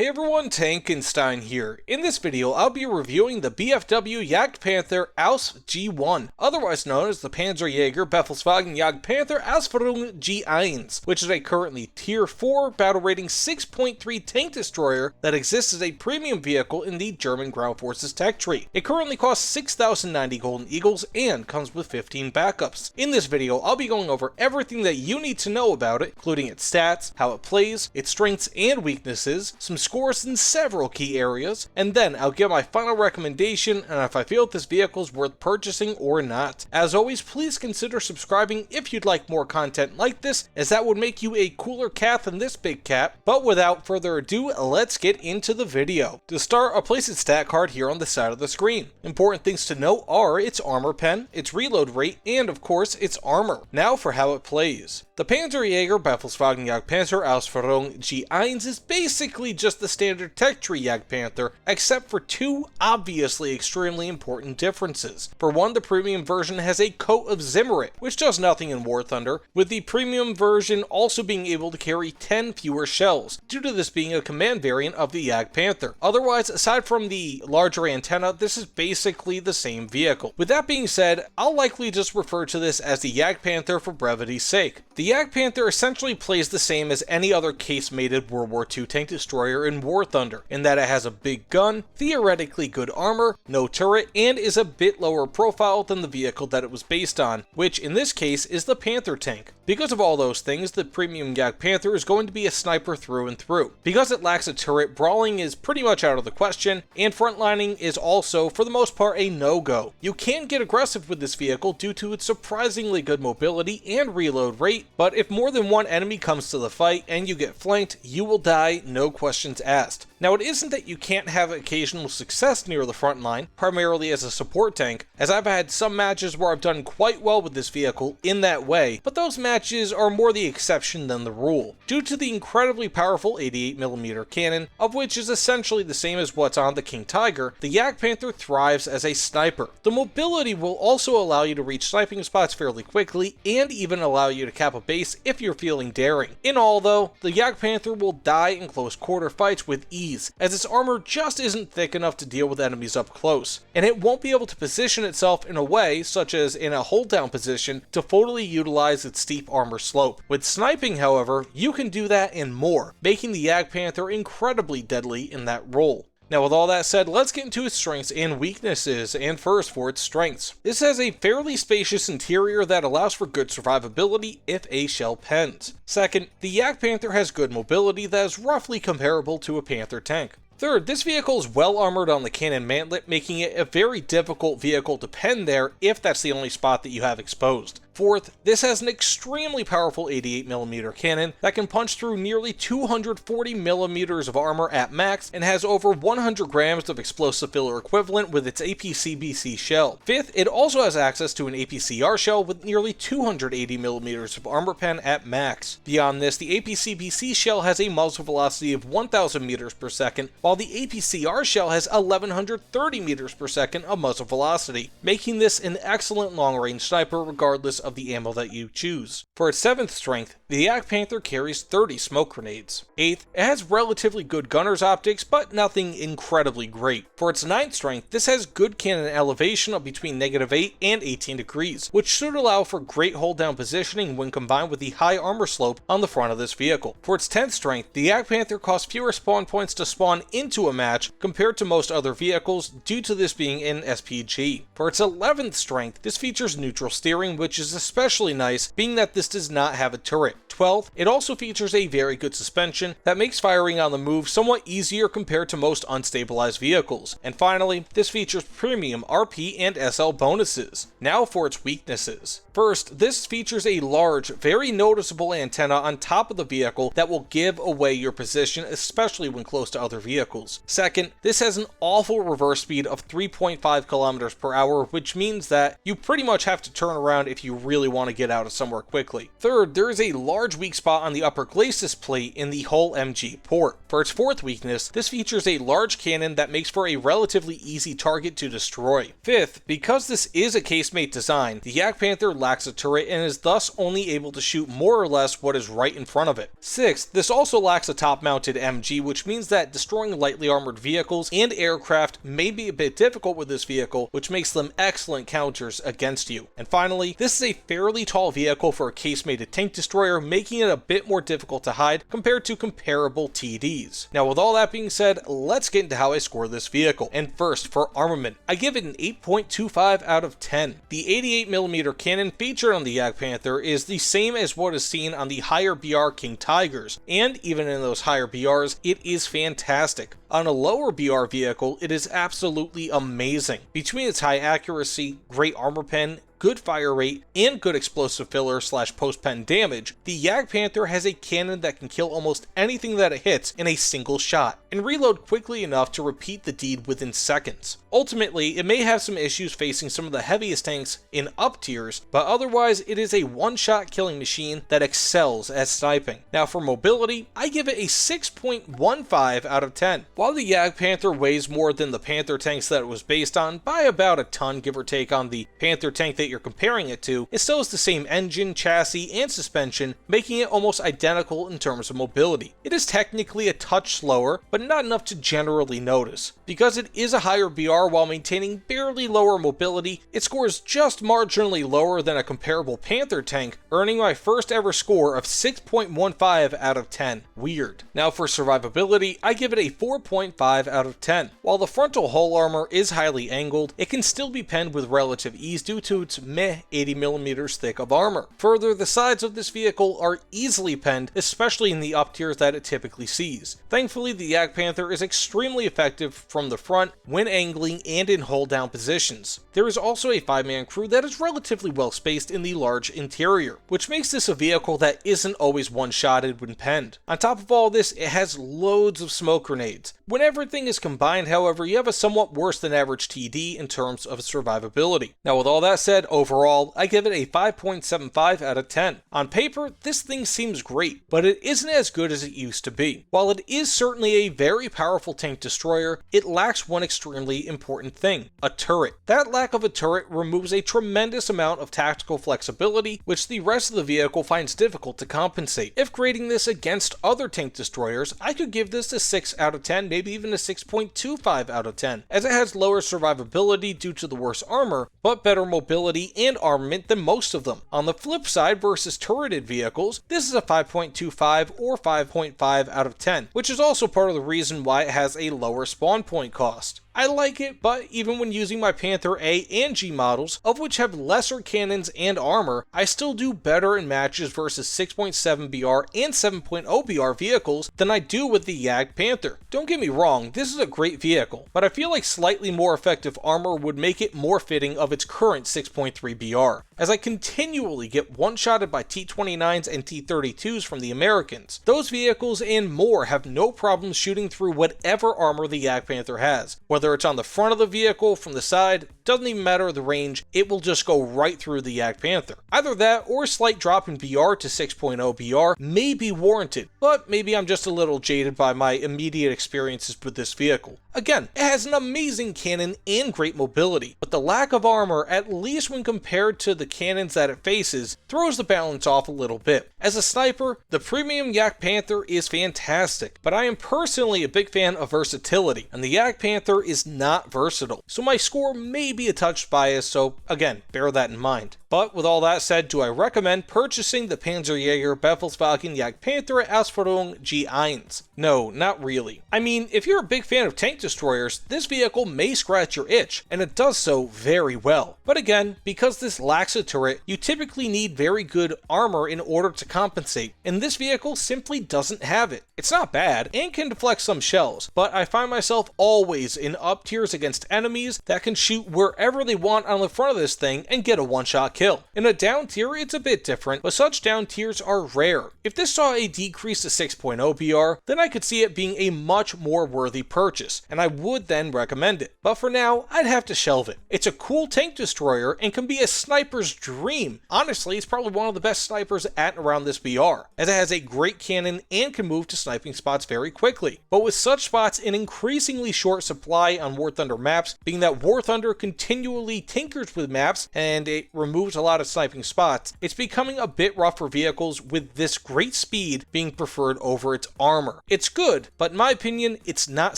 Hey everyone, Tankenstein here. In this video, I'll be reviewing the BFW Jagdpanther Ausf.G1, otherwise known as the Panzerjäger Befehlswagen Jagdpanther Ausf.G1, which is a currently Tier 4 battle rating 6.3 tank destroyer that exists as a premium vehicle in the German Ground Forces tech tree. It currently costs 6,090 Golden Eagles and comes with 15 backups. In this video, I'll be going over everything that you need to know about it, including its stats, how it plays, its strengths and weaknesses, some scores in several key areas, and then I'll give my final recommendation and if I feel this vehicle is worth purchasing or not. As always, please consider subscribing if you'd like more content like this, as that would make you a cooler cat than this big cat. But without further ado, let's get into the video. To start, I'll place its stat card here on the side of the screen. Important things to note are its armor pen, its reload rate, and of course its armor. Now for how it plays. The Panzerjäger Befehlswagen Jagdpanther Ausf.G1 is basically just the standard tech tree Jagdpanther, except for two obviously extremely important differences. For one, the premium version has a coat of Zimmerit, which does nothing in War Thunder, with the premium version also being able to carry 10 fewer shells, due to this being a command variant of the Jagdpanther. Otherwise, aside from the larger antenna, this is basically the same vehicle. With that being said, I'll likely just refer to this as the Jagdpanther for brevity's sake. The Jagdpanther essentially plays the same as any other case-mated World War II tank destroyer in War Thunder, in that it has a big gun, theoretically good armor, no turret, and is a bit lower profile than the vehicle that it was based on, which in this case is the Panther tank. Because of all those things, the premium Jagdpanther is going to be a sniper through and through. Because it lacks a turret, brawling is pretty much out of the question, and frontlining is also, for the most part, a no-go. You can get aggressive with this vehicle due to its surprisingly good mobility and reload rate, but if more than one enemy comes to the fight and you get flanked, you will die, no questions asked. Now, it isn't that you can't have occasional success near the front line, primarily as a support tank, as I've had some matches where I've done quite well with this vehicle in that way, but those matches are more the exception than the rule, due to the incredibly powerful 88mm cannon, of which is essentially the same as what's on the King Tiger. The Jagdpanther thrives as a sniper. The mobility will also allow you to reach sniping spots fairly quickly, and even allow you to cap a base if you're feeling daring. In all though, the Jagdpanther will die in close quarter fights with ease, as its armor just isn't thick enough to deal with enemies up close, and it won't be able to position itself in a way, such as in a hold down position, to fully utilize its steep armor slope. With sniping, however, you can do that and more, making the Jagdpanther incredibly deadly in that role. Now, with all that said, let's get into its strengths and weaknesses, and first for its strengths. This has a fairly spacious interior that allows for good survivability if a shell pens. Second, the Jagdpanther has good mobility that is roughly comparable to a Panther tank. Third, this vehicle is well armored on the cannon mantlet, making it a very difficult vehicle to pen there if that's the only spot that you have exposed. Fourth, this has an extremely powerful 88mm cannon that can punch through nearly 240mm of armor at max and has over 100 grams of explosive filler equivalent with its APC-BC shell. Fifth, it also has access to an APCR shell with nearly 280mm of armor pen at max. Beyond this, the APC-BC shell has a muzzle velocity of 1000 meters per second, while the APCR shell has 1130 meters per second of muzzle velocity, making this an excellent long-range sniper regardless of the ammo that you choose. For its 7th strength, the Jagdpanther carries 30 smoke grenades. 8th, it has relatively good gunner's optics, but nothing incredibly great. For its 9th strength, this has good cannon elevation of between -8 and 18 degrees, which should allow for great hold down positioning when combined with the high armor slope on the front of this vehicle. For its 10th strength, the Jagdpanther costs fewer spawn points to spawn into a match compared to most other vehicles, due to this being an SPG. For its 11th strength, this features neutral steering, which is especially nice, being that this does not have a turret. 12th, it also features a very good suspension that makes firing on the move somewhat easier compared to most unstabilized vehicles. And finally, this features premium RP and SL bonuses. Now for its weaknesses. First, this features a large, very noticeable antenna on top of the vehicle that will give away your position, especially when close to other vehicles. Second, this has an awful reverse speed of 3.5 kilometers per hour, which means that you pretty much have to turn around if you really want to get out of somewhere quickly. Third, there is a large weak spot on the upper glacis plate in the hull MG port. For its fourth weakness, this features a large cannon that makes for a relatively easy target to destroy. Fifth, because this is a casemate design, the Jagdpanther lacks a turret and is thus only able to shoot more or less what is right in front of it. Sixth, this also lacks a top-mounted MG, which means that destroying lightly armored vehicles and aircraft may be a bit difficult with this vehicle, which makes them excellent counters against you. And finally, this is a fairly tall vehicle for a casemated tank destroyer, making it a bit more difficult to hide compared to comparable TDs. Now with all that being said, let's get into how I score this vehicle. And first, for armament, I give it an 8.25 out of 10. The 88mm cannon featured on the Jagdpanther is the same as what is seen on the higher BR King Tigers, and even in those higher BRs, it is fantastic. On a lower BR vehicle, it is absolutely amazing. Between its high accuracy, great armor pen, good fire rate, and good explosive filler / post-pen damage, the Jagdpanther has a cannon that can kill almost anything that it hits in a single shot, and reload quickly enough to repeat the deed within seconds. Ultimately, it may have some issues facing some of the heaviest tanks in up tiers, but otherwise it is a one-shot killing machine that excels at sniping. Now for mobility, I give it a 6.15 out of 10. While the Jagdpanther weighs more than the Panther tanks that it was based on by about a ton, give or take, on the Panther tank that you're comparing it to, it still has the same engine, chassis, and suspension, making it almost identical in terms of mobility. It is technically a touch slower, but not enough to generally notice. Because it is a higher BR while maintaining barely lower mobility, it scores just marginally lower than a comparable Panther tank, earning my first ever score of 6.15 out of 10. Weird. Now for survivability, I give it a 4.5 out of 10. While the frontal hull armor is highly angled, it can still be penned with relative ease due to its meh 80mm thick of armor. Further, the sides of this vehicle are easily penned, especially in the up tiers that it typically sees. Thankfully, the Jagdpanther is extremely effective from the front when angling and in hull down positions. There is also a 5-man crew that is relatively well spaced in the large interior, which makes this a vehicle that isn't always one-shotted when penned. On top of all this, it has loads of smoke grenades. When everything is combined, however, you have a somewhat worse than average TD in terms of survivability. Now with all that said, overall, I give it a 5.75 out of 10. On paper, this thing seems great, but it isn't as good as it used to be. While it is certainly a very powerful tank destroyer, it lacks one extremely important thing: a turret. That lack of a turret removes a tremendous amount of tactical flexibility, which the rest of the vehicle finds difficult to compensate. If grading this against other tank destroyers, I could give this a 6 out of 10, maybe even a 6.25 out of 10, as it has lower survivability due to the worse armor, but better mobility and armament than most of them. On the flip side, versus turreted vehicles, this is a 5.25 or 5.5 out of 10, which is also part of the reason why it has a lower spawn point cost. I like it, but even when using my Panther A and G models, of which have lesser cannons and armor, I still do better in matches versus 6.7 BR and 7.0 BR vehicles than I do with the Jagdpanther. Don't get me wrong, this is a great vehicle, but I feel like slightly more effective armor would make it more fitting of its current 6.3 BR, as I continually get one-shotted by T-29s and T-32s from the Americans. Those vehicles and more have no problem shooting through whatever armor the Jagdpanther has. Whether it's on the front of the vehicle, from the side, doesn't even matter the range, it will just go right through the Jagdpanther. Either that or a slight drop in BR to 6.0 BR may be warranted, but maybe I'm just a little jaded by my immediate experiences with this vehicle. Again, it has an amazing cannon and great mobility, but the lack of armor, at least when compared to the cannons that it faces, throws the balance off a little bit. As a sniper, the premium Jagdpanther is fantastic, but I am personally a big fan of versatility, and the Jagdpanther is not versatile, so my score may be a touch biased, so again, bear that in mind. But with all that said, do I recommend purchasing the Panzerjäger Befehlswagen Jagdpanther Ausf.G1? No, not really. I mean, if you're a big fan of tank destroyers, this vehicle may scratch your itch, and it does so very well. But again, because this lacks a turret, you typically need very good armor in order to compensate, and this vehicle simply doesn't have it. It's not bad, and can deflect some shells, but I find myself always in up tiers against enemies that can shoot wherever they want on the front of this thing and get a one-shot kill kill. In a down tier, it's a bit different, but such down tiers are rare. If this saw a decrease to 6.0 BR, then I could see it being a much more worthy purchase, and I would then recommend it. But for now, I'd have to shelve it. It's a cool tank destroyer and can be a sniper's dream. Honestly, it's probably one of the best snipers at and around this BR, as it has a great cannon and can move to sniping spots very quickly. But with such spots in increasingly short supply on War Thunder maps, being that War Thunder continually tinkers with maps and it removes a lot of sniping spots, it's becoming a bit rough for vehicles with this great speed being preferred over its armor. It's good, but in my opinion, it's not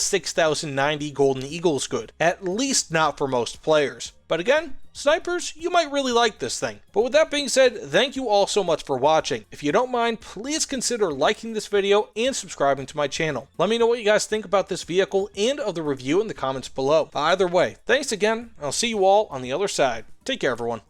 6090 Golden Eagles good, at least not for most players. But again, snipers, you might really like this thing. But with that being said, thank you all so much for watching. If you don't mind, please consider liking this video and subscribing to my channel. Let me know what you guys think about this vehicle and of the review in the comments below. But either way, thanks again, and I'll see you all on the other side. Take care, everyone.